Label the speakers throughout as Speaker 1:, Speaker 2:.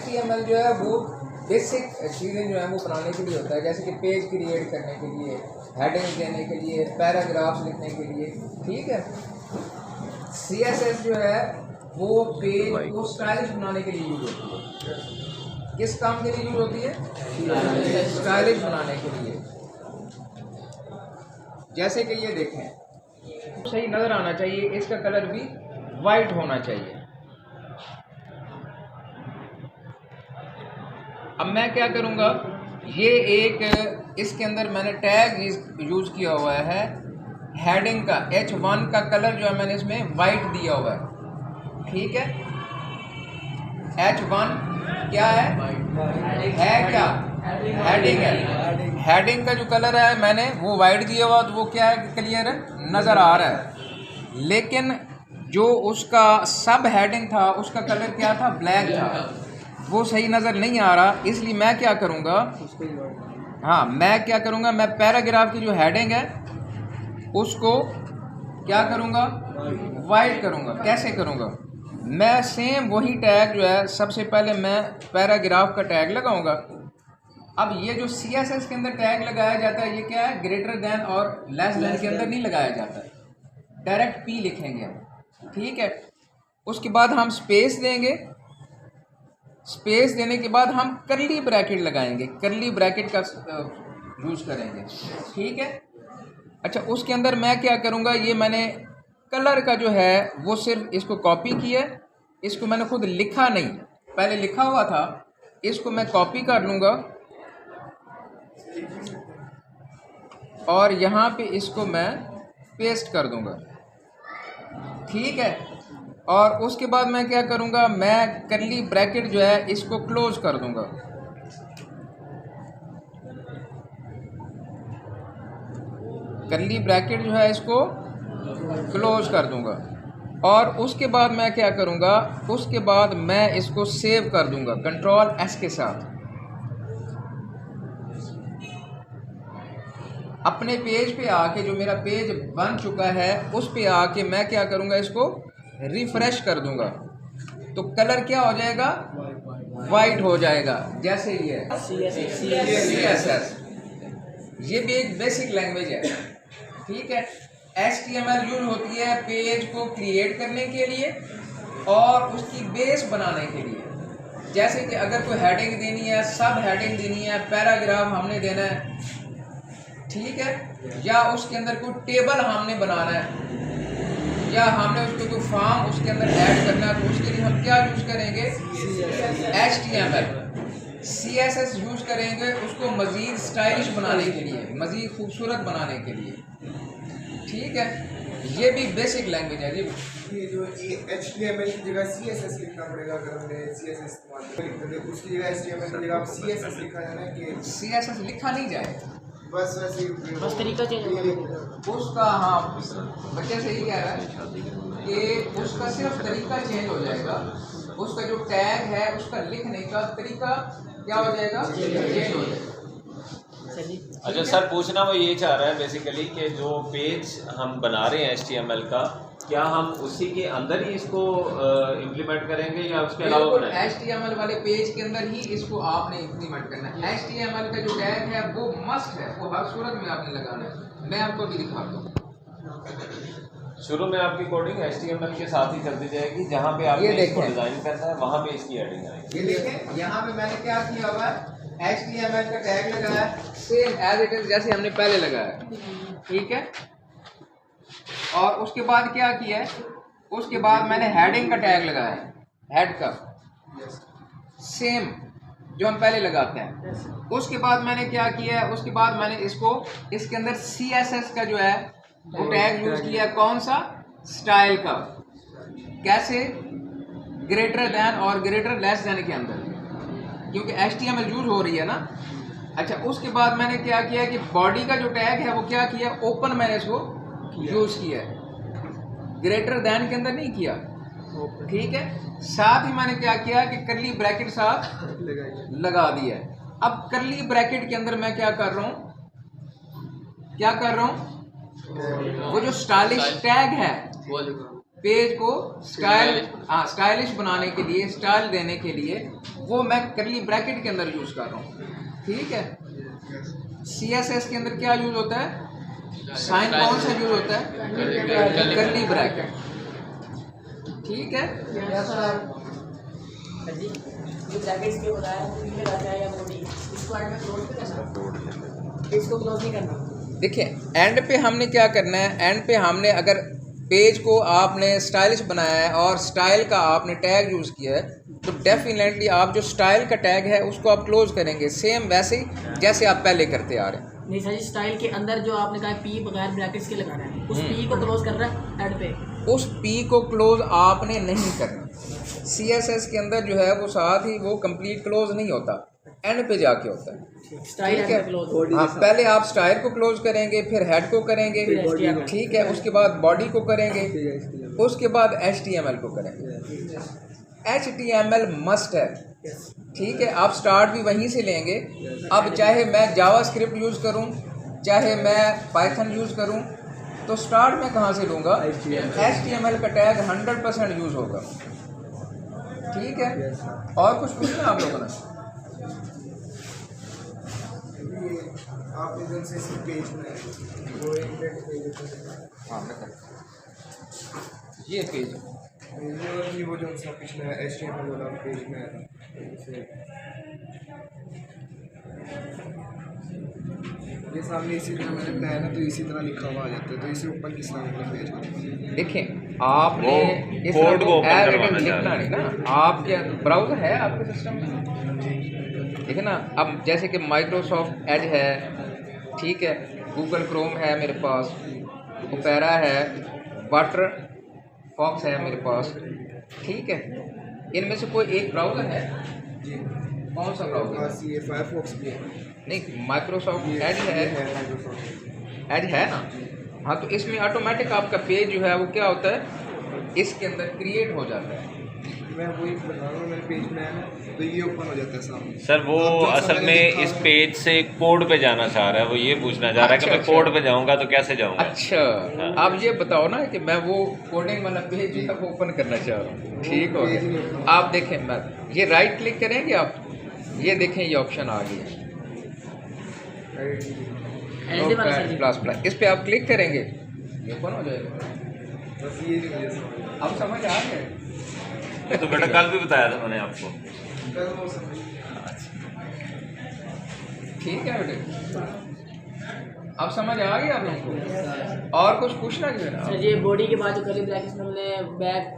Speaker 1: HTML जो है वो बेसिक चीज़ें जो है वो बनाने के लिए होता है, जैसे कि पेज क्रिएट करने के लिए, हेडिंग देने के लिए, पैराग्राफ्स लिखने के लिए, ठीक है। CSS जो है वो पेज को स्टाइलिश बनाने के लिए यूज होती है। किस काम के लिए यूज होती है? स्टाइलिश बनाने के लिए। जैसे कि ये देखें, सही नज़र आना चाहिए, इसका कलर भी वाइट होना चाहिए। अब मैं क्या करूँगा, ये एक इसके अंदर मैंने टैग यूज़ किया हुआ है हेडिंग का, H1 का कलर जो है मैंने इसमें वाइट दिया हुआ है, ठीक है। H1 क्या है क्या? हेडिंग है। हेडिंग का जो कलर है मैंने वो वाइट दिया हुआ, तो वो क्या है, क्लियर है, नज़र आ रहा है। लेकिन जो उसका सब हेडिंग था उसका कलर क्या था? ब्लैक था, वो सही नज़र नहीं आ रहा। इसलिए मैं क्या करूँगा, हाँ मैं क्या करूँगा, मैं पैराग्राफ की जो हेडिंग है उसको क्या करूँगा, वाइट करूँगा। कैसे करूँगा? मैं सेम वही टैग जो है, सबसे पहले मैं पैराग्राफ का टैग लगाऊंगा। अब ये जो CSS के अंदर टैग लगाया जाता है, ये क्या है, ग्रेटर देन और लेस देन के अंदर नहीं लगाया जाता, डायरेक्ट P लिखेंगे हम, ठीक है। उसके बाद हम स्पेस देंगे, स्पेस देने के बाद हम कर्ली ब्रैकेट लगाएंगे, कर्ली ब्रैकेट का यूज करेंगे, ठीक है। अच्छा, उसके अंदर मैं क्या करूँगा, ये मैंने कलर का जो है वो सिर्फ इसको कॉपी किया, इसको मैंने खुद लिखा नहीं, पहले लिखा हुआ था, इसको मैं कॉपी कर लूँगा और यहाँ पे इसको मैं पेस्ट कर दूँगा, ठीक है। और उसके बाद मैं क्या करूँगा, मैं कर्ली ब्रैकेट जो है इसको क्लोज कर दूँगा, कर्ली ब्रैकेट जो है इसको क्लोज कर दूँगा। और उसके बाद मैं क्या करूँगा, उसके बाद मैं इसको सेव कर दूँगा Ctrl+S के साथ। अपने पेज पे आके, जो मेरा पेज बन चुका है उस पे आके मैं क्या करूँगा, इसको रिफ्रेश कर दूँगा, तो कलर क्या हो जाएगा, वाइट हो जाएगा, जैसे ये है CSS। ये भी एक बेसिक लैंग्वेज है, ठीक है। HTML यूज होती है पेज को क्रिएट करने के लिए और उसकी बेस बनाने के लिए। जैसे कि अगर कोई हेडिंग देनी है, सब हेडिंग देनी है, पैराग्राफ हमने देना है, ठीक है, या उसके अंदर कोई टेबल हमने बनाना है, या हमने उसको कोई फॉर्म उसके अंदर ऐड करना है, तो उसके लिए हम क्या यूज करेंगे, HTML। CSS यूज करेंगे उसको मज़ीद स्टाइलिश बनाने के लिए, मज़ीद खूबसूरत बनाने के लिए, ठीक है। ये भी बेसिक लैंग्वेज है जी।
Speaker 2: ये जो HTML की जगह CSS लिखना पड़ेगा, अगर हमने CSS इस्तेमाल किया तो उसकी जगह HTML की जगह CSS लिखा जाना कि
Speaker 1: CSS लिखा नहीं जाए,
Speaker 2: बस वैसे
Speaker 3: बस तरीका चेंज
Speaker 1: उसका, हाँ बच्चे सही कह रहा है कि उसका सिर्फ तरीका चेंज हो जाएगा, उसका जो टैग है उसका लिखने का तरीका क्या हो जाएगा, चेंज हो जाएगा।
Speaker 4: अच्छा सर, पूछना वो ये चाह रहा है बेसिकली कि जो पेज हम बना रहे हैं HTML का, क्या हम उसी के अंदर ही इसको इम्प्लीमेंट करेंगे या उसके अलावा बनाएंगे?
Speaker 1: HTML वाले पेज के अंदर ही इसको आपने इम्प्लीमेंट करना है। HTML का जो टैग है वो मस्ट है, वो हर सूरत में आपने लगाना है। मैं आपको भी दिखाता हूँ।
Speaker 4: शुरू में आपकी कोडिंग HTML के साथ ही कर दी जाएगी, जहाँ पे आपने इसको डिजाइन करना है वहाँ पे इसकी एडिंग आएगी।
Speaker 1: ये देखें, यहाँ पे मैंने क्या किया हुआ है, HTML का टैग लगाया है सेम एज इट इज जैसे हमने पहले लगाया, ठीक है। और उसके बाद क्या किया है, उसके बाद मैंने हेडिंग का टैग लगाया है, हेड का सेम जो हम पहले लगाते हैं। उसके बाद मैंने क्या किया है, उसके बाद मैंने इसको इसके अंदर CSS का जो है वो टैग यूज किया, कौन सा, स्टाइल का। कैसे, ग्रेटर देन और ग्रेटर लेस देन के अंदर, क्योंकि HTML यूज हो रही है ना। अच्छा, उसके बाद मैंने क्या किया कि बॉडी का जो टैग है वो क्या किया, ओपन मैंने इसको यूज किया है, ग्रेटर देन के अंदर नहीं किया, ठीक है। साथ ही मैंने क्या किया कि कर्ली ब्रैकेट साथ लगा दिया। अब कर्ली ब्रैकेट के अंदर मैं क्या कर रहा हूँ, क्या कर रहा हूँ, वो जो स्टाइलिश टैग है पेज को स्टाइलिश बनाने के लिए, स्टाइल देने के लिए, वो मैं करली ब्रैकेट के अंदर यूज़ कर रहा हूँ। ठीक है, CSS के अंदर क्या यूज़ होता है, साइन कौन सा यूज़ होता है, करली ब्रैकेट। ठीक है,
Speaker 3: इसको क्लोज नहीं करना।
Speaker 1: देखिए एंड पे हमने क्या करना है, एंड पे हमने अगर पेज को आपने स्टाइलिश बनाया है और स्टाइल का आपने टैग यूज़ किया है, तो डेफिनेटली आप जो स्टाइल का टैग है उसको आप क्लोज करेंगे सेम वैसे ही जैसे आप पहले करते आ रहे हैं।
Speaker 3: नहीं सर, स्टाइल के अंदर जो आपने कहा पी बगैर ब्रैकेट्स के लगाना है, उस पी को क्लोज कर रहा है एंड पे।
Speaker 1: उस पी को क्लोज आपने नहीं करना। CSS के अंदर जो है वो साथ ही वो कंप्लीट क्लोज नहीं होता, एंड पे जाके होता है।
Speaker 3: स्टाइल
Speaker 1: ठीक है,
Speaker 3: क्लोज।
Speaker 1: हाँ, पहले आप स्टाइल को क्लोज करेंगे, फिर हेड को करेंगे, ठीक है, उसके बाद बॉडी को करेंगे, उसके बाद HTML को करेंगे। HTML मस्ट है। ठीक है, आप स्टार्ट भी वहीं से लेंगे। अब चाहे मैं जावास्क्रिप्ट यूज़ करूं, चाहे मैं पाइथन यूज़ करूं, तो स्टार्ट मैं कहाँ से लूँगा, HTML का टैग 100% यूज़ होगा। ठीक है, और कुछ पूछना आप लोगों ने?
Speaker 2: आप इधर से पेज में वो एक
Speaker 1: हाँ, ये पेज
Speaker 2: वो जो सा पिछला HTML वाला पेज में आया था, ये सामने इसी तरह मैंने बनाया ना, तो इसी तरह लिखा हुआ आ जाता है, तो इसे ओपन किस तरह करना पेज को?
Speaker 1: देखें आपने इस
Speaker 4: कोड को ओपन
Speaker 1: एज
Speaker 4: करवाना
Speaker 1: लिखना नहीं ना, आपके ब्राउज़र है आपके सिस्टम में, ठीक है ना। अब जैसे कि माइक्रोसॉफ्ट एज है, ठीक है, गूगल क्रोम है मेरे पास, ओपेरा है, वाटर फॉक्स है मेरे पास, ठीक है। इनमें से कोई एक ब्राउज़र है, कौन सा ब्राउज़र?
Speaker 2: ये फायरफॉक्स भी है।
Speaker 1: नहीं, माइक्रोसॉफ्ट एज है, एज है ना। हाँ, तो इसमें ऑटोमेटिक आपका पेज जो है वो क्या होता है, इसके अंदर क्रिएट हो जाता है।
Speaker 2: मैं वही बता रहा हूँ, मेरे पेज में है ना, तो ये ओपन हो जाता है सामने।
Speaker 4: सर वो असल में इस पेज से कोड पे जाना चाह रहा है, वो ये पूछना चाह रहा है कि मैं कोड पे जाऊंगा तो कैसे जाऊंगा।
Speaker 1: अच्छा, आप ये बताओ ना कि मैं वो कोडिंग वाला पेज जो है वो ओपन करना चाह रहा हूँ। ठीक हो गया, आप देखें, मैं ये राइट क्लिक करेंगे आप, ये देखें ये ऑप्शन आ गया प्लस प्लस, इस पे आप क्लिक करेंगे ये ओपन हो जाएगा।
Speaker 2: बस ये नहीं मुझे समझ
Speaker 1: अब समझ आ गया?
Speaker 4: तो बेटा कल भी बताया था मैंने आपको।
Speaker 1: ठीक है बेटे, अब समझ आ गया आप लोगों को? और कुछ पूछना है ना?
Speaker 3: सर ये बॉडी के बाद जो कलर ब्रैकेट्स में हमने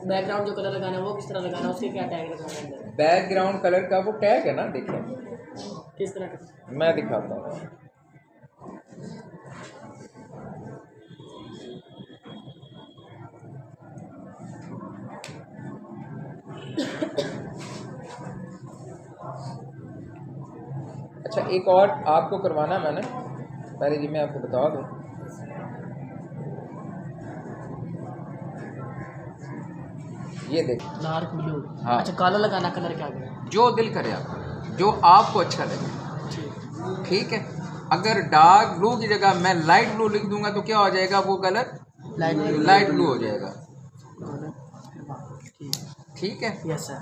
Speaker 3: बैकग्राउंड जो कलर लगाना है वो किस तरह लगाना है, उसके क्या टैग लगाना है?
Speaker 1: बैकग्राउंड कलर का वो टैग है ना, देखिए
Speaker 3: किस तरह का?
Speaker 1: मैं दिखाता हूँ। अच्छा, एक और आपको करवाना मैंने, पहले जी मैं आपको बता दूँ। ये देख,
Speaker 3: डार्क ब्लू।
Speaker 1: हाँ।
Speaker 3: अच्छा, काला लगाना, कलर क्या है?
Speaker 1: जो दिल करे आपका, जो आपको अच्छा लगे। ठीक है, अगर डार्क ब्लू की जगह मैं लाइट ब्लू लिख दूंगा तो क्या हो जाएगा, वो कलर लाइट ब्लू हो जाएगा। ठीक है,
Speaker 3: यस सर।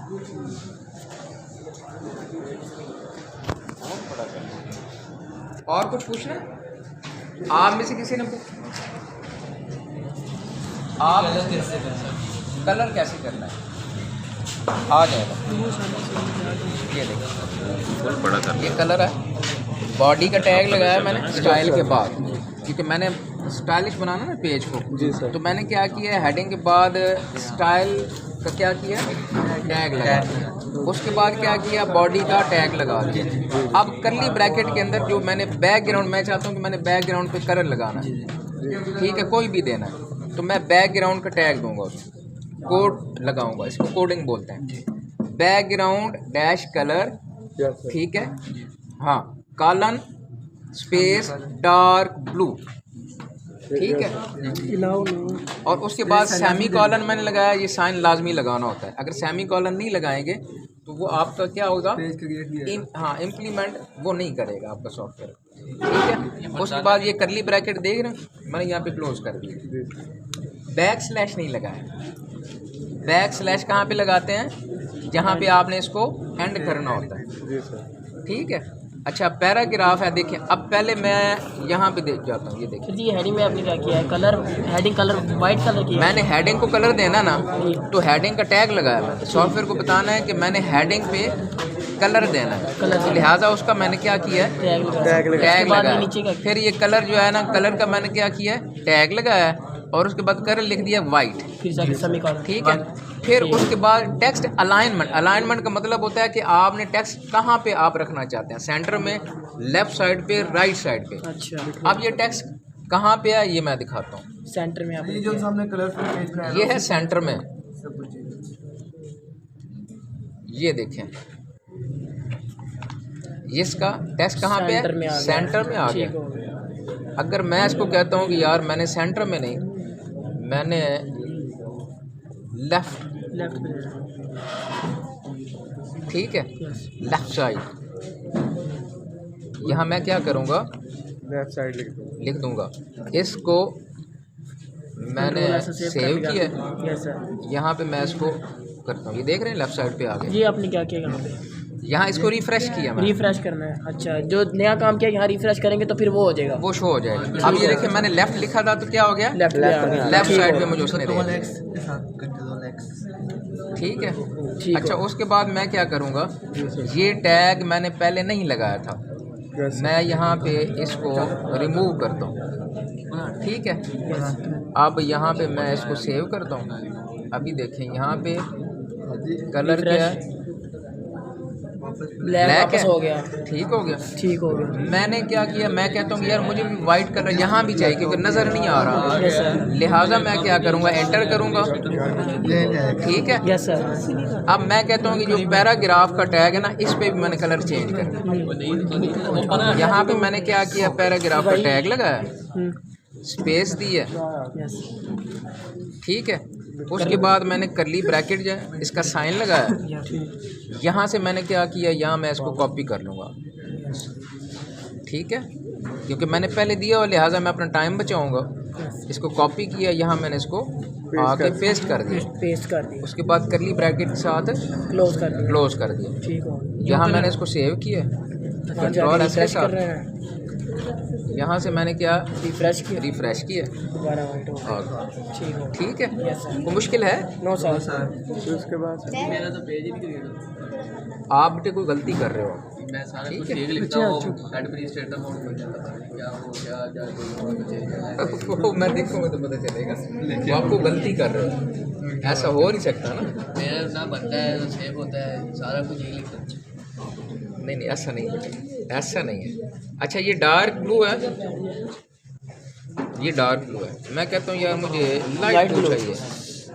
Speaker 1: और कुछ पूछना? आप में से किसी ने आप कलर कैसे करना है, आ जाएगा। ये देखो,
Speaker 4: बड़ा कर
Speaker 1: ये कलर है, बॉडी का टैग लगाया मैंने स्टाइल के बाद, क्योंकि मैंने स्टाइलिश बनाना ना पेज को। जी सर। तो मैंने क्या किया, हेडिंग के बाद स्टाइल का क्या किया, टैग लगाया। उसके बाद क्या किया, बॉडी का टैग लगा दिया। अब करली ब्रैकेट के अंदर जो मैंने बैकग्राउंड, मैं चाहता हूँ कि मैंने बैकग्राउंड पे कलर लगाना है, ठीक है, कोई भी देना है, तो मैं बैकग्राउंड का टैग दूंगा, उसको कोड लगाऊंगा, इसको कोडिंग बोलते हैं, बैकग्राउंड डैश कलर, ठीक है, हाँ, कॉलन स्पेस डार्क ब्लू, ठीक है। और उसके बाद सेमी कॉलन मैंने लगाया, ये साइन लाजमी लगाना होता है, अगर सेमी कॉलन नहीं लगाएंगे तो वो आपका क्या होगा, हाँ, इम्प्लीमेंट वो नहीं करेगा आपका सॉफ्टवेयर, ठीक है। उसके बाद ये करली ब्रैकेट देख रहे हैं, मैंने यहाँ पे क्लोज कर दिया, बैक स्लैश नहीं लगाया, बैक स्लैश कहाँ पे लगाते हैं, जहाँ पे आपने इसको एंड करना होता है।
Speaker 2: जी सर।
Speaker 1: ठीक है। अच्छा पैराग्राफ है, देखिए अब पहले मैं यहाँ पे देख जाता हूँ, ये देखिए
Speaker 3: फिर जी हेडिंग में आपने क्या किया है, colour heading colour white colour किया है।
Speaker 1: मैंने हेडिंग को कलर देना ना, तो हेडिंग का टैग लगाया मैंने। सॉफ्टवेयर को बताना है कि मैंने हेडिंग पे कलर देना है, तो लिहाजा उसका मैंने क्या किया है,
Speaker 3: टैग
Speaker 1: टैग लगाया।
Speaker 3: नीचे का
Speaker 1: फिर ये कलर जो है ना, कलर का मैंने क्या किया है, टैग लगाया है, और उसके बाद कलर लिख दिया वाइट।
Speaker 3: फिर जाके सेमीकोलन।
Speaker 1: ठीक है। फिर उसके बाद टेक्स्ट अलाइनमेंट। अलाइनमेंट का मतलब होता है कि आपने टेक्स्ट कहाँ पे आप रखना चाहते हैं, सेंटर में, लेफ्ट साइड पे, राइट साइड पे।
Speaker 3: अच्छा
Speaker 1: अब ये टेक्स्ट कहाँ पे है ये मैं दिखाता हूँ।
Speaker 3: सेंटर में आप
Speaker 2: ये जो सामने कलरफुल पेज में
Speaker 1: ये है सेंटर में,
Speaker 2: सब कुछ
Speaker 1: ये देखें, इसका टेक्स्ट कहाँ पे
Speaker 3: सेंटर में आ
Speaker 1: है,
Speaker 3: गया।
Speaker 1: सेंटर में आ
Speaker 3: ठीक
Speaker 1: गया।
Speaker 3: हो गया।
Speaker 1: अगर मैं इसको कहता हूँ कि यार मैंने सेंटर में नहीं, मैंने लेफ्ट,
Speaker 3: लेफ्ट में देना।
Speaker 1: ठीक है,
Speaker 3: यस
Speaker 1: लेफ्ट साइड, यहाँ मैं क्या करूँगा,
Speaker 2: लेफ्ट साइड
Speaker 1: लिख दूँगा। इसको मैंने सेव किया,
Speaker 3: यस सर।
Speaker 1: यहाँ पे मैं इसको करता हूँ, ये देख रहे हैं लेफ्ट साइड पे आ गया।
Speaker 3: ये आपने क्या किया यहाँ पे,
Speaker 1: यहाँ इसको रिफ्रेश किया मैंने,
Speaker 3: रिफ्रेश करना है। अच्छा जो नया काम किया यहाँ रिफ्रेश करेंगे तो फिर वो हो जाएगा,
Speaker 1: वो शो हो जाएगा। अब ये देखिए मैंने लेफ्ट लिखा था तो क्या हो गया,
Speaker 3: लेफ्ट में आ गया।
Speaker 1: लेफ्ट
Speaker 3: ठीक
Speaker 1: साइड
Speaker 3: हो
Speaker 1: पे
Speaker 3: गया।
Speaker 1: मुझे उसने दे दिया। ठीक है।
Speaker 3: ठीक
Speaker 1: अच्छा
Speaker 3: हो।
Speaker 1: उसके बाद मैं क्या करूँगा, ये टैग मैंने पहले नहीं लगाया था, मैं यहाँ पे इसको रिमूव करता हूँ। ठीक है। अब यहाँ पे मैं इसको सेव करता हूँ। अभी देखें यहाँ पे कलर क्या है,
Speaker 3: ब्लैक
Speaker 1: ब्लैक
Speaker 3: वापस
Speaker 1: है।
Speaker 3: हो गया।
Speaker 1: ठीक हो गया।
Speaker 3: ठीक हो गया।
Speaker 1: मैंने क्या किया, मैं कहता हूँ यार मुझे भी वाइट कलर यहाँ भी चाहिए क्योंकि नज़र नहीं आ रहा,
Speaker 3: यस सर।
Speaker 1: लिहाजा मैं क्या करूँगा, एंटर करूँगा। ठीक है।
Speaker 3: Yes sir.
Speaker 1: अब मैं कहता हूँ कि जो पैराग्राफ का टैग है ना, इस पे भी मैंने कलर चेंज करना। यहाँ पे मैंने क्या किया, पैराग्राफ का टैग लगाया, स्पेस दी है।
Speaker 3: यस
Speaker 1: ठीक है। उसके बाद मैंने करली ब्रैकेट जो है इसका साइन लगाया। यहाँ से मैंने क्या किया, यहाँ मैं इसको कॉपी कर लूँगा। ठीक है, क्योंकि मैंने पहले दिया और लिहाजा मैं अपना टाइम बचाऊँगा। इसको कॉपी किया, यहाँ मैंने इसको आके पेस्ट कर दिया।
Speaker 3: पेस्ट कर दिया।
Speaker 1: उसके बाद करली ब्रैकेट के साथ
Speaker 3: क्लोज कर दिया।
Speaker 1: क्लोज कर दिया।
Speaker 3: ठीक हो।
Speaker 1: यहाँ मैंने इसको सेव किया, कंट्रोल एस के
Speaker 3: रिफ्रेश कर
Speaker 1: साथ।
Speaker 3: रहे हैं।
Speaker 1: यहाँ से मैंने क्या
Speaker 3: रिफ्रेश किया,
Speaker 1: रिफ्रेश किया।
Speaker 3: दोबारा वाइट हो गया।
Speaker 1: और
Speaker 3: ठीक हो।
Speaker 1: ठीक है,
Speaker 3: यस सर।
Speaker 1: वो मुश्किल है।
Speaker 3: No sir.
Speaker 2: उसके बाद
Speaker 3: मेरा तो पेज ही नहीं।
Speaker 1: आप बेटे कोई गलती कर रहे हो,
Speaker 3: मैं सारा
Speaker 1: ठीक
Speaker 3: कुछ
Speaker 1: है।
Speaker 3: देख लेता हूँ, एडमिनिस्ट्रेटर मोड में जाता है, क्या हो क्या
Speaker 1: वो मैं देखूंगा तो पता चलेगा। वो आपको गलती कर रहे हो, ऐसा हो नहीं सकता ना।
Speaker 3: मेरा ना बनता है, सेव होता है, सारा कुछ यही लिखता है।
Speaker 1: नहीं नहीं ऐसा नहीं है, ऐसा नहीं है। अच्छा ये डार्क ब्लू है, ये डार्क ब्लू है। मैं कहता हूँ यार मुझे लाइट ब्लू चाहिए।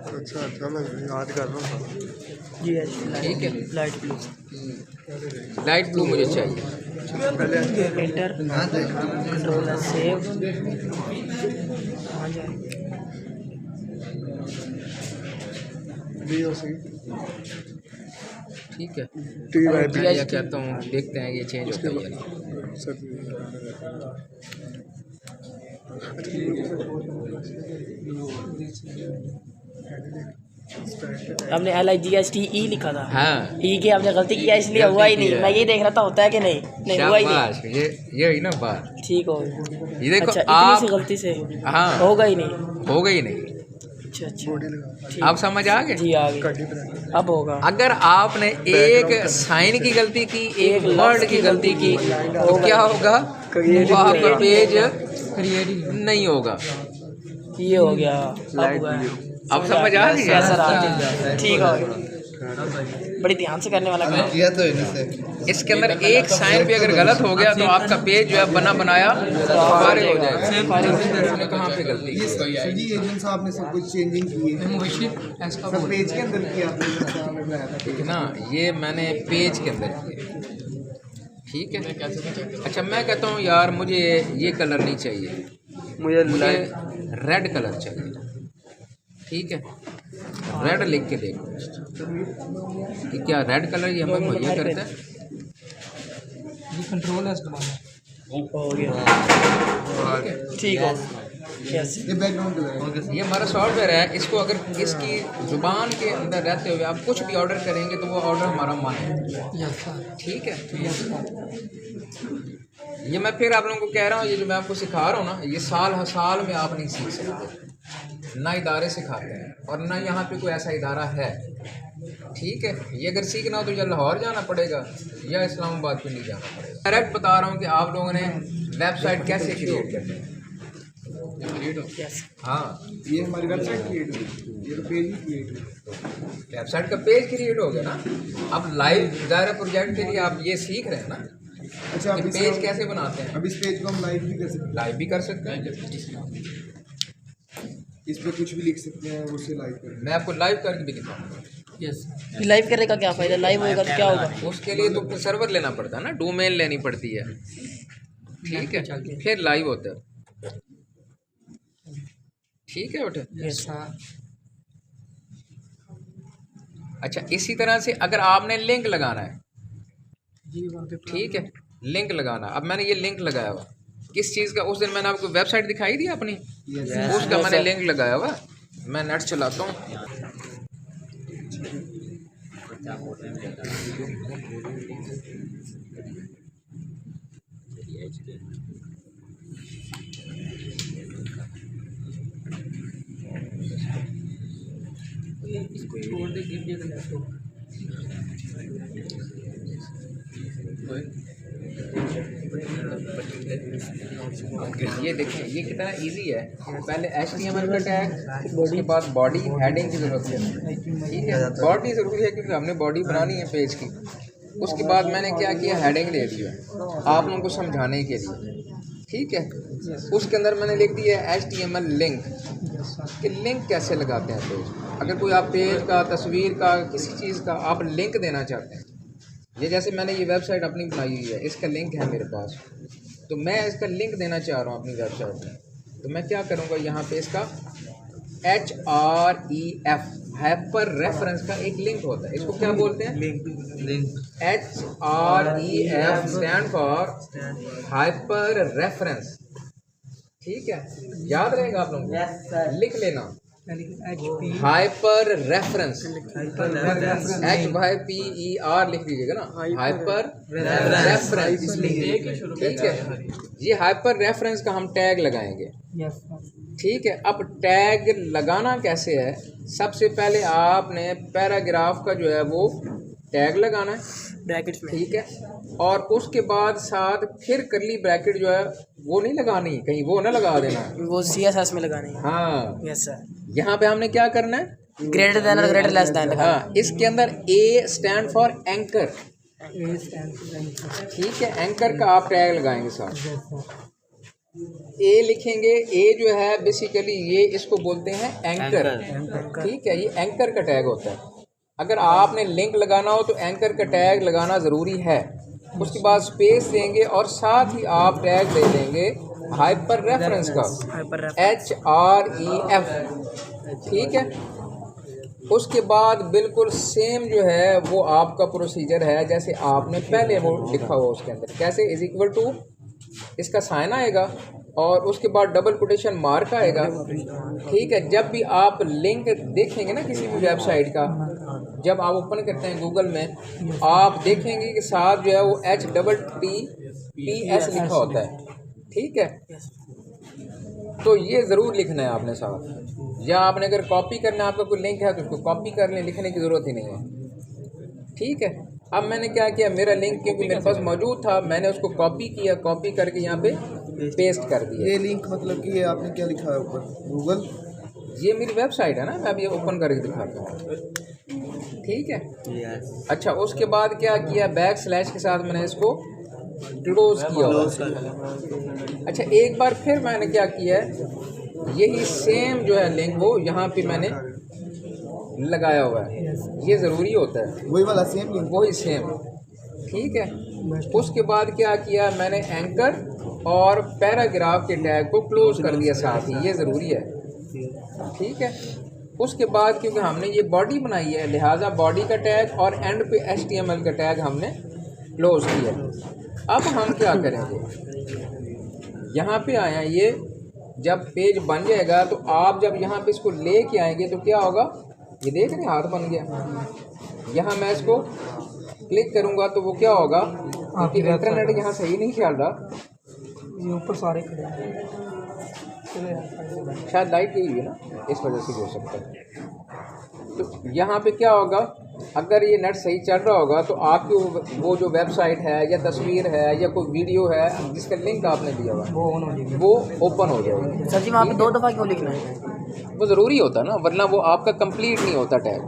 Speaker 2: अच्छा मैं याद कर रहा हूँ।
Speaker 3: जी
Speaker 1: ठीक है,
Speaker 3: लाइट ब्लू।
Speaker 1: लाइट ब्लू मुझे चाहिए।
Speaker 3: एंटर, कंट्रोल सेव, आ जाए।
Speaker 1: ठीक है,
Speaker 2: टी
Speaker 1: मैं ये कहता हूँ देखते हैं ये चेंज होता है या नहीं।
Speaker 3: आपने LIGHTE लिखा था।
Speaker 1: हाँ
Speaker 3: ई के आपने गलती किया इसलिए हुआ ही नहीं। मैं ये देख रहा था होता है कि नहीं, नहीं हुआ ही नहीं।
Speaker 1: शाबाश, ये हुई ना बात।
Speaker 3: ठीक हो गया।
Speaker 1: ये देखो
Speaker 3: अच्छा, इतनी
Speaker 1: आप,
Speaker 3: सी गलती से
Speaker 1: हाँ
Speaker 3: होगा ही नहीं।
Speaker 1: हो गई नहीं।
Speaker 3: अच्छा अच्छा, ठीक।
Speaker 1: आप समझ आ गए।
Speaker 3: जी आ गए, अब होगा।
Speaker 1: अगर आपने एक साइन की गलती की, एक वर्ड की गलती की, तो क्या होगा, वो आपका पेज नहीं होगा।
Speaker 3: ये हो गया, अब हुआ है।
Speaker 1: अब समझ आ रही है।
Speaker 3: सर आ गया। ठीक हो गया। बड़ी ध्यान से करने वाला काम।
Speaker 2: किया तो इनसे
Speaker 1: इसके अंदर एक साइन भी अगर गलत हो गया तो आपका पेज जो है बना बनाया फारिग हो जाएगा। कहाँ पे गलती की?
Speaker 2: जी एजेंट साहब ने सब कुछ चेंजिंग की है, सब पेज के अंदर किया आपने।
Speaker 1: ठीक है ना, ये मैंने पेज के अंदर किया। ठीक है। अच्छा मैं कहता हूँ यार मुझे ये कलर नहीं चाहिए, मुझे रेड कलर चाहिए। ठीक है, रेड लिख के देखो कि क्या रेड कलर ये हमें मुहैया करता है।
Speaker 5: ये कंट्रोल एस दबाना।
Speaker 3: हो गया ठीक है। यस
Speaker 2: ये बैकग्राउंड कलर है।
Speaker 1: ये हमारा सॉफ्टवेयर है, इसको अगर इसकी ज़ुबान के अंदर रहते हुए आप कुछ भी ऑर्डर करेंगे तो वो ऑर्डर हमारा माने। ठीक है, ये मैं फिर आप लोगों को कह रहा हूँ, ये जो मैं आपको सिखा रहा हूँ ना, ये साल में आप नहीं सीख सकते, ना इदारे सिखाते हैं और ना यहाँ पे कोई ऐसा इदारा है। ठीक है, ये अगर सीखना हो तो या लाहौर जाना पड़ेगा या इस्लामाबाद पे नहीं जाना पड़ेगा। डायरेक्ट बता रहा हूँ कि आप लोगों ने वेबसाइट कैसे क्रिएट करनी है। हाँ,
Speaker 2: ये हमारी वेबसाइट क्रिएट हुई, ये तो पेज ही क्रिएट हुई।
Speaker 1: वेबसाइट का पेज क्रिएट हो गया ना। अब लाइव ज़ाहिर प्रोजेक्ट के लिए आप ये सीख रहे हैं ना
Speaker 2: अच्छा,
Speaker 1: कि
Speaker 2: अब
Speaker 1: पेज कैसे बनाते हैं।
Speaker 2: अब इस पेज को हम लाइव भी कर सकते हैं,
Speaker 1: लाइव भी कर सकते हैं,
Speaker 2: इस पे कुछ भी लिख सकते हैं, उससे लाइव करें।
Speaker 1: मैं आपको लाइव करके भी दिखाऊंगा।
Speaker 3: यस, लाइव करने का क्या फ़ायदा, लाइव होगा तो क्या होगा?
Speaker 1: उसके लिए तो फिर सर्वर लेना पड़ता है ना, डोमेन लेनी पड़ती है। ठीक है, फिर लाइव होता है। ठीक है बेटे।
Speaker 3: यस हाँ।
Speaker 1: अच्छा, इसी तरह से अगर आपने लिंक लगाना है, ठीक है, लिंक लगाना, अब मैंने ये लिंक लगाया हुआ किस चीज़ का, उस दिन मैंने आपको वेबसाइट दिखाई थी अपनी, उसका मैंने लिंक लगाया हुआ। मैं नेट चलाता हूँ,
Speaker 3: इसको छोड़ दे, गिर जाएगा लैपटॉप।
Speaker 1: ये देखें, ये कितना इजी है। पहले HTML का टैग, उसके बाद बॉडी हेडिंग की ज़रूरत है। ठीक है, बॉडी ज़रूरी है क्योंकि हमने बॉडी बनानी है पेज की। उसके बाद मैंने क्या किया, हेडिंग दे दिया आप लोगों को समझाने के लिए। ठीक है, उसके अंदर मैंने लिख दिया HTML लिंक, कि लिंक कैसे लगाते हैं पेज। अगर कोई आप पेज का, तस्वीर का, किसी चीज़ का आप लिंक देना चाहते हैं, ये जैसे मैंने ये वेबसाइट अपनी बनाई हुई है, इसका लिंक है मेरे पास, तो मैं इसका लिंक देना चाह रहा हूँ अपनी वेबसाइट में, तो मैं क्या करूँगा, यहाँ पे इसका HREF हाइपर रेफरेंस का एक लिंक होता है, इसको क्या बोलते हैं, HREF stand for hyper reference. ठीक है, याद रहेगा आप लोगों को, लिख लेना, हाइपर रेफरेंस, HYPER लिख दीजिएगा ना, हाइपर रेफरेंस। ठीक है, ये हाइपर रेफरेंस का हम टैग लगाएंगे। ठीक है, अब टैग लगाना कैसे है, सबसे पहले आपने पैराग्राफ का जो है वो टैग लगाना है
Speaker 3: ब्रैकेट्स में।
Speaker 1: ठीक है, और उसके बाद साथ फिर करली ब्रैकेट जो है वो नहीं लगानी, कहीं वो ना लगा देना,
Speaker 3: वो CSS में लगानी है।
Speaker 1: हाँ,
Speaker 3: यस सर।
Speaker 1: यहाँ पे हमने क्या करना है,
Speaker 3: ग्रेटर देन और ग्रेटर लेस देन।
Speaker 1: हाँ, इसके अंदर A स्टैंड फॉर एंकर। ठीक है, एंकर का आप टैग लगाएंगे साथ, A लिखेंगे, A जो है बेसिकली ये इसको बोलते हैं एंकर। ठीक है, ये एंकर का टैग होता है। अगर आपने लिंक लगाना हो तो एंकर का टैग लगाना ज़रूरी है। उसके बाद स्पेस देंगे और साथ ही आप टैग दे देंगे हाइपर रेफरेंस का, HREF। ठीक है, उसके बाद बिल्कुल सेम जो है वो आपका प्रोसीजर है जैसे आपने पहले वो लिखा हुआ उसके अंदर, कैसे, इज इक्वल टू, इसका साइन आएगा और उसके बाद डबल कोटेशन मार्क आएगा। ठीक है, जब भी आप लिंक देखेंगे ना किसी भी वेबसाइट का, जब आप ओपन करते हैं गूगल में, आप देखेंगे कि साथ जो है वो HTTPS लिखा होता है। ठीक है, तो ये ज़रूर लिखना है आपने साथ, या आपने अगर कॉपी करना है, आपका कोई लिंक है तो उसको कॉपी कर लें, लिखने की ज़रूरत ही नहीं है। ठीक है, अब मैंने क्या किया, मेरा लिंक क्योंकि मेरे पास मौजूद था, मैंने उसको कॉपी किया, कॉपी करके यहाँ पे पेस्ट कर दिया।
Speaker 2: ये लिंक मतलब कि ये आपने क्या लिखा है ऊपर, गूगल,
Speaker 1: ये मेरी वेबसाइट है ना, मैं अभी ओपन करके दिखाता हूँ। ठीक है, अच्छा, उसके बाद क्या किया, बैकस्लैश के साथ मैंने इसको क्लोज किया। अच्छा, एक बार फिर मैंने क्या किया, यही सेम जो है लिंक वो यहाँ पे मैंने लगाया हुआ है, ये ज़रूरी होता है,
Speaker 2: वही वाला सेम लिंक,
Speaker 1: वही सेम। ठीक है, उसके बाद क्या किया, मैंने एंकर और पैराग्राफ के टैग को क्लोज कर दिया साथ ही, ये ज़रूरी है। ठीक है, उसके बाद क्योंकि हमने ये बॉडी बनाई है, लिहाजा बॉडी का टैग और एंड पे HTML का टैग हमने क्लोज किया। अब हम क्या करेंगे, यहाँ पे आए हैं, ये जब पेज बन जाएगा तो आप जब यहाँ पे इसको ले के आएंगे तो क्या होगा, ये देख रहे हैं हाथ बन गया। यहाँ मैं इसको क्लिक करूँगा तो वो क्या होगा, क्योंकि इंटरनेट यहाँ सही नहीं चल रहा,
Speaker 5: ये ऊपर सारे खड़े हैं।
Speaker 1: शायद लाइट गई है ना, इस वजह से हो सकता है। तो यहाँ पे क्या होगा, अगर ये नेट सही चल रहा होगा तो आपकी वो जो वेबसाइट है या तस्वीर है या कोई वीडियो है जिसका लिंक आपने दिया हुआ
Speaker 5: वो ऑन हो जाएगी,
Speaker 1: वो ओपन हो जाएगी।
Speaker 3: सर जी वहाँ पे 2 दफ़ा क्यों लिखना है?
Speaker 1: वो ज़रूरी होता है ना, वरना वो आपका कंप्लीट नहीं होता, टैग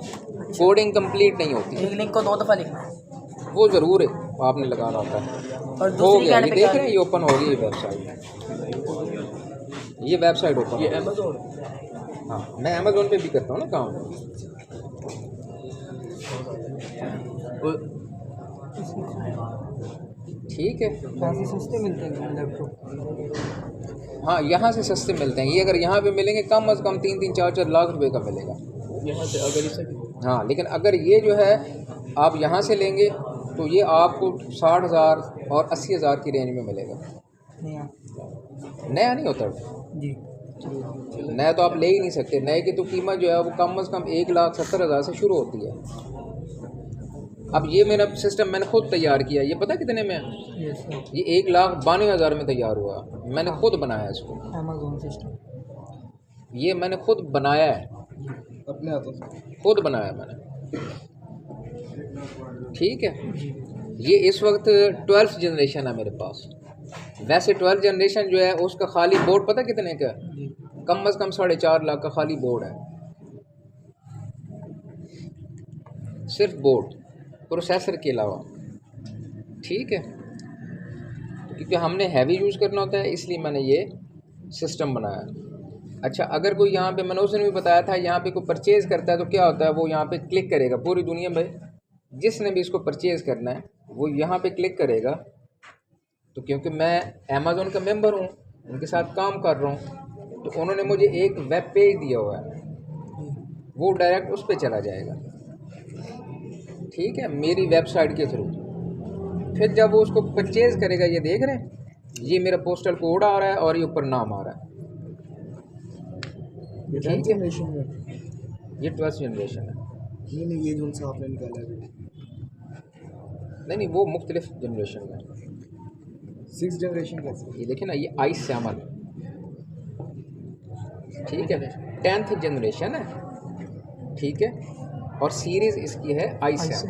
Speaker 1: कोडिंग कंप्लीट नहीं होती।
Speaker 3: एक लिंक को 2 दफ़ा लिखना है
Speaker 1: वो ज़रूर है, आपने लगाना होता है।
Speaker 3: और
Speaker 1: हो
Speaker 3: दूसरी
Speaker 1: गया,
Speaker 3: कैंड
Speaker 1: ये
Speaker 3: पे
Speaker 1: देख
Speaker 3: क्या
Speaker 1: रहे हैं, ये ओपन हो गई ये वेबसाइट, ये वेबसाइट ओपन।
Speaker 5: ये अमेज़न,
Speaker 1: हाँ, मैं अमेज़ोन पे भी करता हूँ ना काम। ठीक है,
Speaker 5: काफ़ी सस्ते मिलते हैं लैपटॉप।
Speaker 1: हाँ यहाँ से सस्ते मिलते हैं। ये अगर यहाँ पे मिलेंगे कम से कम 3-3, 4-4 लाख रुपए का मिलेगा
Speaker 5: यहाँ से अगर इसे
Speaker 1: हाँ। लेकिन अगर ये जो है आप यहाँ से लेंगे तो ये आपको 60,000 और 80,000 की रेंज में मिलेगा। नया नहीं होता
Speaker 5: जी,
Speaker 1: नया तो आप ले ही नहीं सकते। नए की तो कीमत जो है वो कम से कम 1,70,000 से शुरू होती है। अब ये मेरा सिस्टम मैंने खुद तैयार किया, ये पता कितने में है?
Speaker 5: ये सर
Speaker 1: ये 1,92,000 में तैयार हुआ। मैंने खुद बनाया इसको,
Speaker 5: अमेज़न सिस्टम
Speaker 1: ये मैंने खुद बनाया है,
Speaker 5: अपने हाथों से।
Speaker 1: खुद बनाया मैंने। ठीक है, ये इस वक्त 12th जनरेशन है मेरे पास। वैसे 12th जनरेशन जो है उसका खाली बोर्ड पता कितने का है?
Speaker 5: जी,
Speaker 1: कम से कम 4.5 लाख का खाली बोर्ड है, सिर्फ बोर्ड, प्रोसेसर के अलावा। ठीक है, क्योंकि हमने हैवी यूज़ करना होता है इसलिए मैंने ये सिस्टम बनाया। अच्छा, अगर कोई यहाँ पे, मैंने उस दिन भी बताया था, यहाँ पे कोई परचेज़ करता है तो क्या होता है, वो यहाँ पे क्लिक करेगा। पूरी दुनिया में जिसने भी इसको परचेज़ करना है वो यहाँ पे क्लिक करेगा। तो क्योंकि मैं अमेज़न का मेंबर हूँ, उनके साथ काम कर रहा हूँ, तो उन्होंने मुझे एक वेब पेज दिया हुआ है, वो डायरेक्ट उस पर चला जाएगा। ठीक है, मेरी वेबसाइट के थ्रू। फिर जब वो उसको परचेज़ करेगा, ये देख रहे हैं, ये मेरा पोस्टल कोड आ रहा है और ये ऊपर नाम आ रहा है।
Speaker 2: ये
Speaker 1: ठीक है,
Speaker 2: जनरेशन में
Speaker 1: ये 12th जनरेशन है।
Speaker 2: नहीं, ये जो सा आपने निकाला है
Speaker 1: नहीं, वो मुख्तलिफ जनरेशन है।
Speaker 2: 6th जनरेशन कैसे?
Speaker 1: ये देखिए ना, ये i7, ठीक है, 10th जनरेशन है। ठीक है, और सीरीज़ इसकी है i7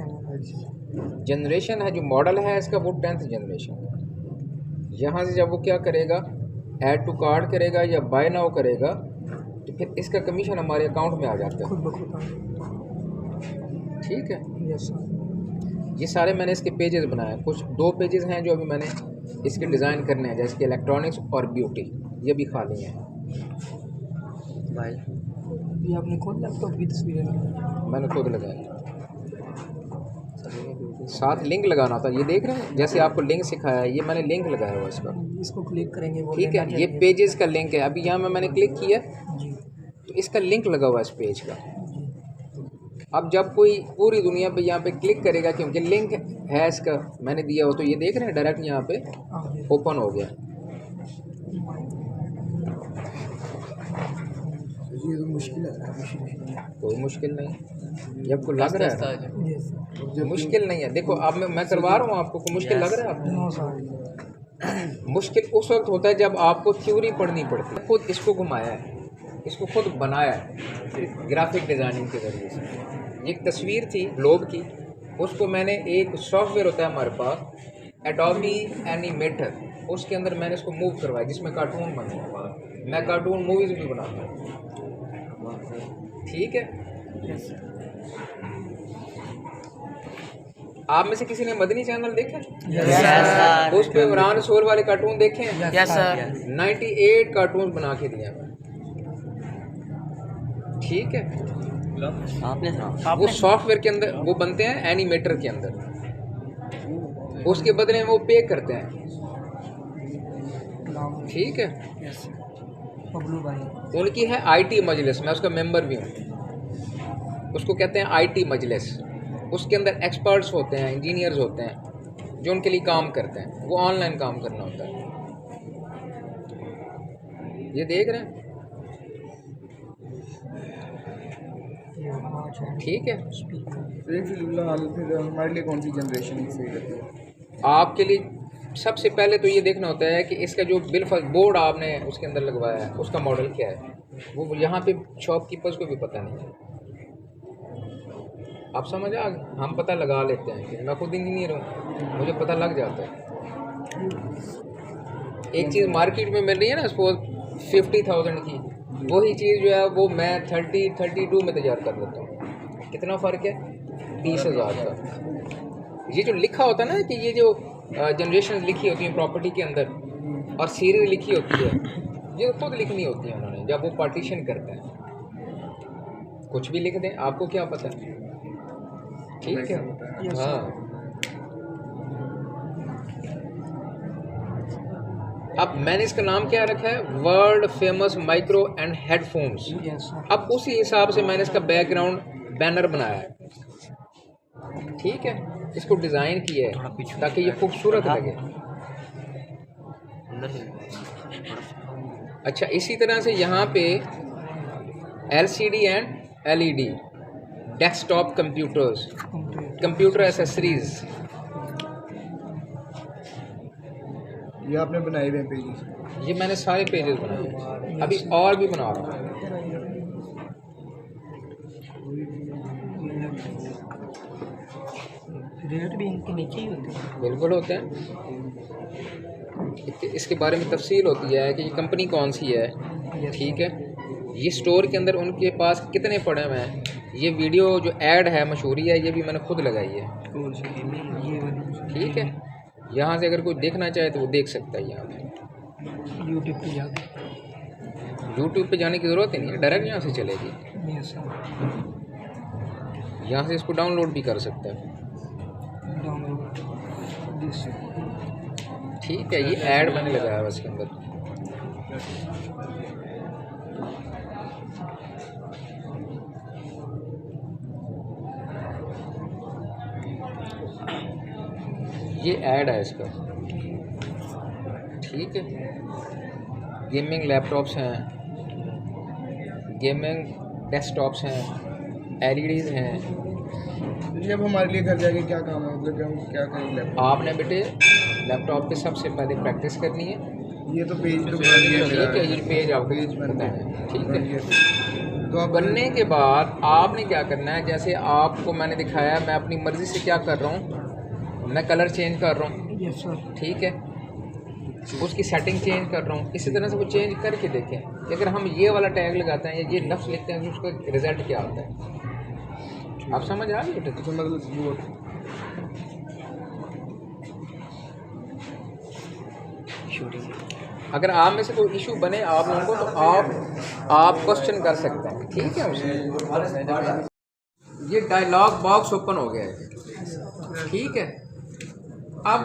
Speaker 1: जनरेशन है। जो मॉडल है इसका वो 10th जनरेशन है। यहाँ से जब वो क्या करेगा, ऐड टू कार्ड करेगा या बाय नाउ करेगा, तो फिर इसका कमीशन हमारे अकाउंट में आ जाता है।
Speaker 5: खुद ब खुद।
Speaker 1: ठीक है,
Speaker 5: यस सर।
Speaker 1: ये सारे मैंने इसके पेजेस बनाए। कुछ 2 पेजेस हैं जो अभी मैंने इसके डिज़ाइन करने हैं, जैसे कि इलेक्ट्रॉनिक्स और ब्यूटी, ये भी खाली हैं भाई।
Speaker 5: ये आपने खुद लैपटॉप की तस्वीरें लगाई?
Speaker 1: मैंने खुद लगाया, साथ लिंक लगाना था। ये देख रहे हैं, जैसे आपको लिंक सिखाया है, ये मैंने लिंक लगाया हुआ इस पर।
Speaker 5: इसको क्लिक करेंगे वो
Speaker 1: ठीक है,
Speaker 5: लेना
Speaker 1: ये
Speaker 5: चाहिए।
Speaker 1: पेजेस का लिंक है। अभी यहाँ में मैंने क्लिक किया
Speaker 5: जी,
Speaker 1: तो इसका लिंक लगा हुआ है इस पेज का। अब जब कोई पूरी दुनिया पे यहाँ पे क्लिक करेगा, क्योंकि लिंक है इसका मैंने दिया हो, तो ये देख रहे हैं डायरेक्ट यहाँ पे
Speaker 5: आगे।
Speaker 1: ओपन हो गया।
Speaker 2: ये तो मुश्किल है।
Speaker 1: कोई मुश्किल नहीं, ये आपको लग रहा है
Speaker 5: यस सर।
Speaker 1: मुश्किल नहीं है। देखो अब मैं करवा रहा हूँ आपको, कोई मुश्किल लग रहा है आपको?
Speaker 5: No sir.
Speaker 1: मुश्किल उस वक्त होता है जब आपको थ्योरी पढ़नी पड़ती है। खुद इसको घुमाया है, इसको खुद बनाया है ग्राफिक डिज़ाइनिंग के ज़रिए से। एक तस्वीर थी ग्लोब की, उसको मैंने, एक सॉफ्टवेयर होता है हमारे पास एडोबी एनिमेटर, उसके अंदर मैंने इसको मूव करवाया जिसमें कार्टून बने। मैं कार्टून मूवीज़ भी बनाता हूँ। ठीक है, आप में से किसी ने मदनी चैनल देखा?
Speaker 3: सर।
Speaker 1: उस पे इमरान रसूल वाले कार्टून देखे हैं?
Speaker 3: Yes sir.
Speaker 1: 98 कार्टून बना के दिए हैं। ठीक है, वो सॉफ्टवेयर के अंदर वो बनते हैं, एनिमेटर के अंदर, उसके बदले में वो पे करते हैं। ठीक है,
Speaker 5: यस बबलू भाई।
Speaker 1: उनकी है IT मजलिस, मैं उसका मेंबर भी हूँ। उसको कहते हैं IT मजलिस। उसके अंदर एक्सपर्ट्स होते हैं, इंजीनियर्स होते हैं, जो उनके लिए काम करते हैं, वो ऑनलाइन काम करना होता है। ये देख रहे हैं, ठीक है।
Speaker 2: फिलहाल फिर हमारे लिए कौन सी जनरेशन सही रहती है?
Speaker 1: आपके लिए सबसे पहले तो ये देखना होता है कि इसका जो बोर्ड आपने उसके अंदर लगवाया है उसका मॉडल क्या है। वो यहाँ पे शॉपकीपर्स को भी पता नहीं है। आप समझ आ गए? हम पता लगा लेते हैं कि मैं खुद इंजीनियर हूँ, मुझे पता लग जाता है। एक चीज़ मार्केट में मिल रही है ना सपोज 50,000 की, वही चीज़ जो है वो मैं 32 में तैयार कर लेता हूँ। कितना फ़र्क है? 30,000 का। ये जो लिखा होता है ना कि ये जो जनरेशन लिखी होती हैं प्रॉपर्टी के अंदर और सीरीज लिखी होती है, ये खुद लिखनी होती है उन्होंने जब वो पार्टीशन करते हैं। कुछ भी लिख दें, आपको क्या पता है, ठीक है। हाँ, अब मैंने इसका नाम क्या रखा है, world famous micro and headphones. अब उसी हिसाब से मैंने इसका बैकग्राउंड बैनर बनाया है, ठीक है। इसको डिज़ाइन किया है ताकि ये खूबसूरत लगे। अच्छा, इसी तरह से यहाँ पे LCD and LED desktop computers, computer accessories,
Speaker 2: ये आपने बनाए हुए पेजेस?
Speaker 1: ये मैंने सारे पेजेस बनाए हैं, अभी और भी बना रहा हूँ।
Speaker 5: रेट भी इनके नीचे ही होते हैं।
Speaker 1: बिल्कुल होते हैं। इसके बारे में तफसील होती है कि ये कंपनी कौन सी है, ठीक है। ये स्टोर के अंदर उनके पास कितने पड़े हुए हैं। ये वीडियो जो ऐड है मशहूरी है, ये भी मैंने खुद लगाई है, ठीक है। यहाँ से अगर कोई देखना चाहे तो वो देख सकता है। यहाँ पे यूट्यूब पे जाने की ज़रूरत ही नहीं है, डायरेक्ट यहाँ से चलेगी। यहाँ से इसको डाउनलोड भी कर सकता है, ठीक है। ये ऐड मैंने लगाया है इसके अंदर। ये ऐड है इसका, ठीक है। गेमिंग लैपटॉप्स हैं, गेमिंग डेस्कटॉप्स हैं, LEDs हैं।
Speaker 2: जब हमारे लिए घर जाके क्या काम है, मतलब कि हम क्या करेंगे?
Speaker 1: आपने बेटे लैपटॉप पे सबसे पहले प्रैक्टिस करनी है।
Speaker 2: ये तो पेज तो बना दिया
Speaker 1: ठीक है, ये पेज आपको
Speaker 2: पेज बनता है,
Speaker 1: ठीक है।
Speaker 2: तो आप
Speaker 1: बनने के बाद आपने क्या करना है, जैसे आपको मैंने दिखाया, मैं अपनी मर्ज़ी से क्या कर रहा हूँ, मैं कलर चेंज कर रहा हूँ, ठीक है। उसकी सेटिंग चेंज कर रहा हूँ। इसी तरह से वो चेंज करके देखें कि अगर हम ये वाला टैग लगाते हैं या ये लफ्ज़ लिखते हैं तो उसका रिज़ल्ट क्या आता है। आप समझ आ गए बेटे?
Speaker 2: तो मतलब वो
Speaker 1: अगर आप में से कोई इशू बने आप लोगों को तो आप क्वेश्चन कर सकते हैं, ठीक है उसमें। ये डायलॉग बॉक्स ओपन हो गया है, ठीक है। अब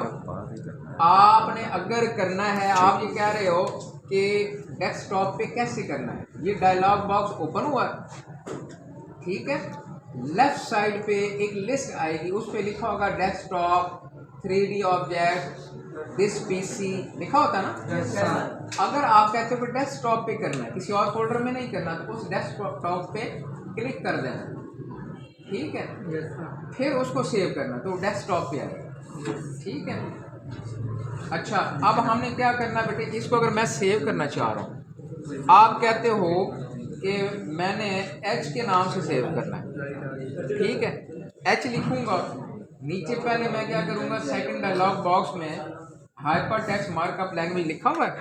Speaker 1: आपने अगर करना है, आप ये कह रहे हो कि डेस्कटॉप पे कैसे करना है, ये डायलॉग बॉक्स ओपन हुआ है, ठीक है। लेफ्ट साइड पे एक लिस्ट आएगी, उस पे लिखा होगा desktop 3D object this PC लिखा होता है ना। अगर आप कहते हो कि डेस्कटॉप पे करना है, किसी और फोल्डर में नहीं करना, तो उस डेस्कटॉप पे क्लिक कर देना, ठीक है। फिर उसको सेव करना तो डेस्कटॉप पे आएगा, ठीक है। अच्छा, अब हमने क्या करना बेटे, इसको अगर मैं सेव करना चाह रहा हूँ, आप कहते हो कि मैंने H के नाम से सेव करना है, ठीक है। H लिखूंगा, नीचे पहले मैं क्या करूँगा, सेकंड डायलॉग बॉक्स में हाइपर टेक्स्ट मार्कअप लैंग्वेज लिखा हुआ है।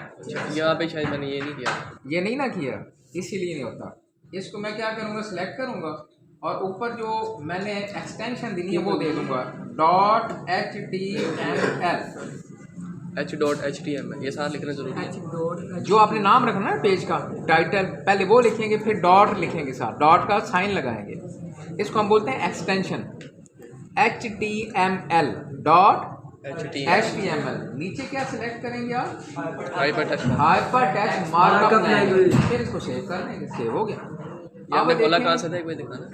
Speaker 5: यहाँ पे शायद मैंने ये नहीं किया,
Speaker 1: ये नहीं ना किया, इसीलिए नहीं होता। इसको मैं क्या करूँगा, सिलेक्ट करूँगा और ऊपर जो मैंने एक्सटेंशन देनी है वो दे दूँगा
Speaker 5: H.html ये साथ लिखना जरूरी है।
Speaker 1: जो आपने नाम रखना है पेज का टाइटल, पहले वो लिखेंगे, फिर डॉट लिखेंगे, साथ डॉट का साइन लगाएंगे। इसको हम बोलते हैं एक्सटेंशन, HTML डॉट HTML। नीचे क्या सिलेक्ट करेंगे आप, हाइपर टेक्स्ट मार्कअप लैंग्वेज, फिर इसको सेव कर देंगे, सेव हो गया।
Speaker 5: आपने बोला कहाँ से था, एक बार दिखाना।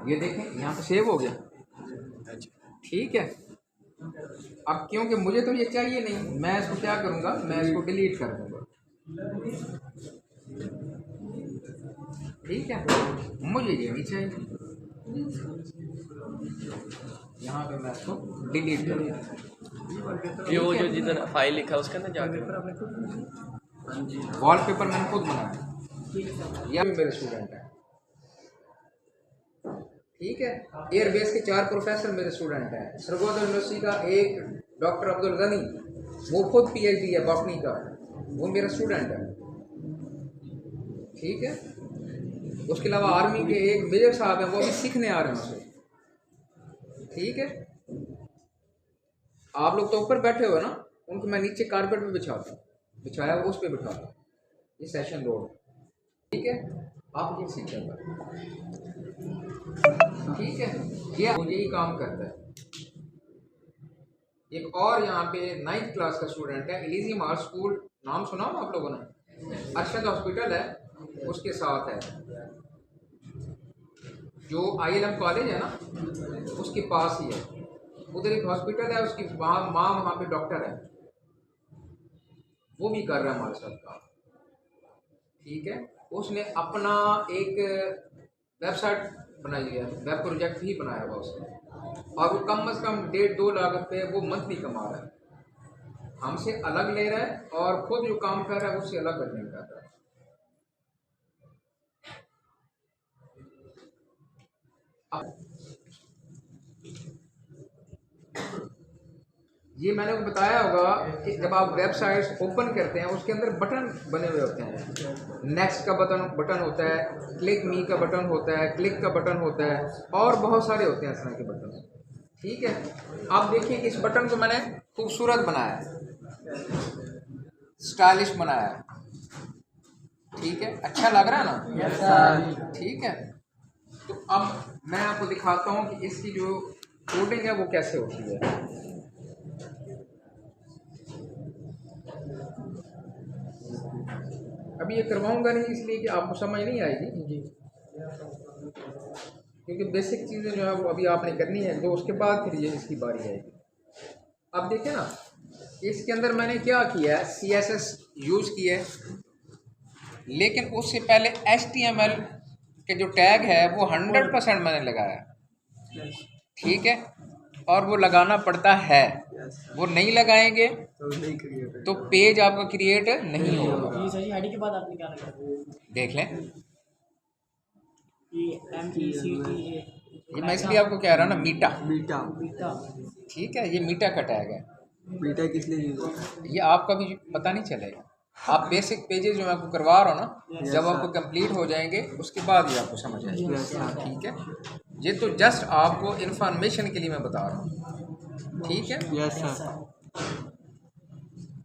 Speaker 1: ये देखें यहाँ पे सेव हो गया, ठीक है। अब क्योंकि मुझे तो ये चाहिए नहीं, मैं इसको क्या करूँगा, मैं इसको डिलीट कर दूँगा। ठीक है, मुझे ये नहीं चाहिए, यहाँ पे मैं इसको डिलीट कर दूँगा।
Speaker 5: ये वो जो जिधर फाइल लिखा है उसके अंदर जाकर
Speaker 1: वॉलपेपर मैंने खुद बनाया, यह भी मेरे स्टूडेंट है। ठीक है, एयरबेस के 4 प्रोफेसर मेरे स्टूडेंट हैं। सरगोदा यूनिवर्सिटी का एक डॉक्टर अब्दुल गनी, वो खुद PhD है बॉटनी का, वो मेरा स्टूडेंट है। ठीक है, उसके अलावा आर्मी के एक मेजर साहब हैं, वो भी सीखने आ रहे हैं उनसे। ठीक है, आप लोग तो ऊपर बैठे हुए ना, उनको मैं नीचे कारपेट पे बिछाता हूँ, बिछाया उस पर बिठाता हूँ, ये सेशन रोड। ठीक है, आप ये सीख लेंगे। ठीक है, ये यही काम करता है। एक और यहाँ पे 9th क्लास का स्टूडेंट है, एलिजियम आर्ट स्कूल, नाम सुना हो आप लोगों ने? अरशद हॉस्पिटल है, उसके साथ है, जो ILM कॉलेज है ना, उसके पास ही है। उधर एक हॉस्पिटल है, उसकी वहाँ पे डॉक्टर है, वो भी कर रहा है हमारे साथ काम। ठीक है, उसने अपना एक वेबसाइट बनाई है, वेब प्रोजेक्ट ही बनाया हुआ उसने, और वो कम से कम 1.5-2 लाख रुपये वो मंथली कमा रहा है। हमसे अलग ले रहा है और खुद जो काम कर रहा है उससे अलग अर्निंग कर रहा है। ये मैंने बताया होगा कि जब आप वेबसाइट्स ओपन करते हैं उसके अंदर बटन बने हुए होते हैं। नेक्स्ट का बटन होता है, क्लिक मी का बटन होता है, क्लिक का बटन होता है, और बहुत सारे होते हैं इस तरह के बटन। ठीक है, आप देखिए इस बटन को मैंने खूबसूरत बनाया है, स्टाइलिश बनाया है। ठीक है, अच्छा लग रहा है ना? ठीक है, तो अब मैं आपको दिखाता हूँ कि इसकी जो कोडिंग है वो कैसे होती है। अभी ये करवाऊंगा नहीं इसलिए कि आपको समझ नहीं आएगी, क्योंकि बेसिक चीज़ें जो है वो अभी आपने करनी है, तो उसके बाद फिर ये इसकी बारी आएगी। अब देखिए ना, इसके अंदर मैंने क्या किया है, CSS यूज़ किया है, लेकिन उससे पहले HTML के जो टैग है वो 100% मैंने लगाया। ठीक है, और वो लगाना पड़ता है, वो नहीं लगाएंगे तो पेज आपका क्रिएट नहीं होगा।
Speaker 3: ये सही हेडिंग के बाद आपने क्या लगा?
Speaker 1: देख लें,
Speaker 3: ये MECTA,
Speaker 1: ये मैं इसलिए आपको कह रहा हूँ ना, मीटा।
Speaker 3: बीटा।
Speaker 1: ठीक है, ये मीटा का टैग है।
Speaker 5: बीटा किस लिए यूज होता है?
Speaker 1: ये आपका भी पता नहीं चलेगा, आप बेसिक पेजेस जो मैं आपको करवा रहा हूँ ना, जब आपको कंप्लीट हो जाएंगे उसके बाद ही आपको समझ आएगा। ठीक है, ये तो जस्ट आपको इंफॉर्मेशन के लिए मैं बता रहा हूँ। ठीक है,
Speaker 5: यस सर।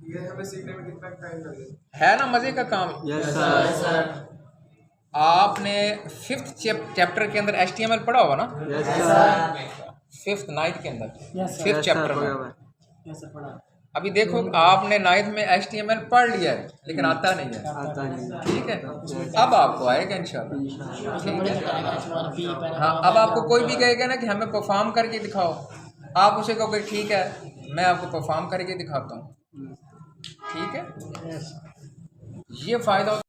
Speaker 2: ये हमें सीखने में कितना टाइम लगेगा?
Speaker 1: है ना मज़े का काम।
Speaker 5: Yes sir.
Speaker 1: आपने 5th चैप्टर के अंदर HTML पढ़ा होगा ना?
Speaker 5: Yes sir.
Speaker 1: 5th 9th के अंदर,
Speaker 3: Yes, sir.
Speaker 1: 5th चैप्टर में।
Speaker 3: ऐसा पढ़ा।
Speaker 1: अभी देखो आपने 9th में HTML पढ़ लिया है लेकिन आता नहीं है।
Speaker 5: आता नहीं।
Speaker 1: ठीक है, अब आपको आएगा इंशाल्लाह।
Speaker 3: उसमें बड़े टैग हैं, H1P,
Speaker 1: हाँ, अब आपको कोई भी कहेगा ना कि हमें परफॉर्म करके दिखाओ, आप उसे कहोगे ठीक है मैं आपको परफॉर्म करके दिखाता हूँ। ठीक है, ये फ़ायदा होता है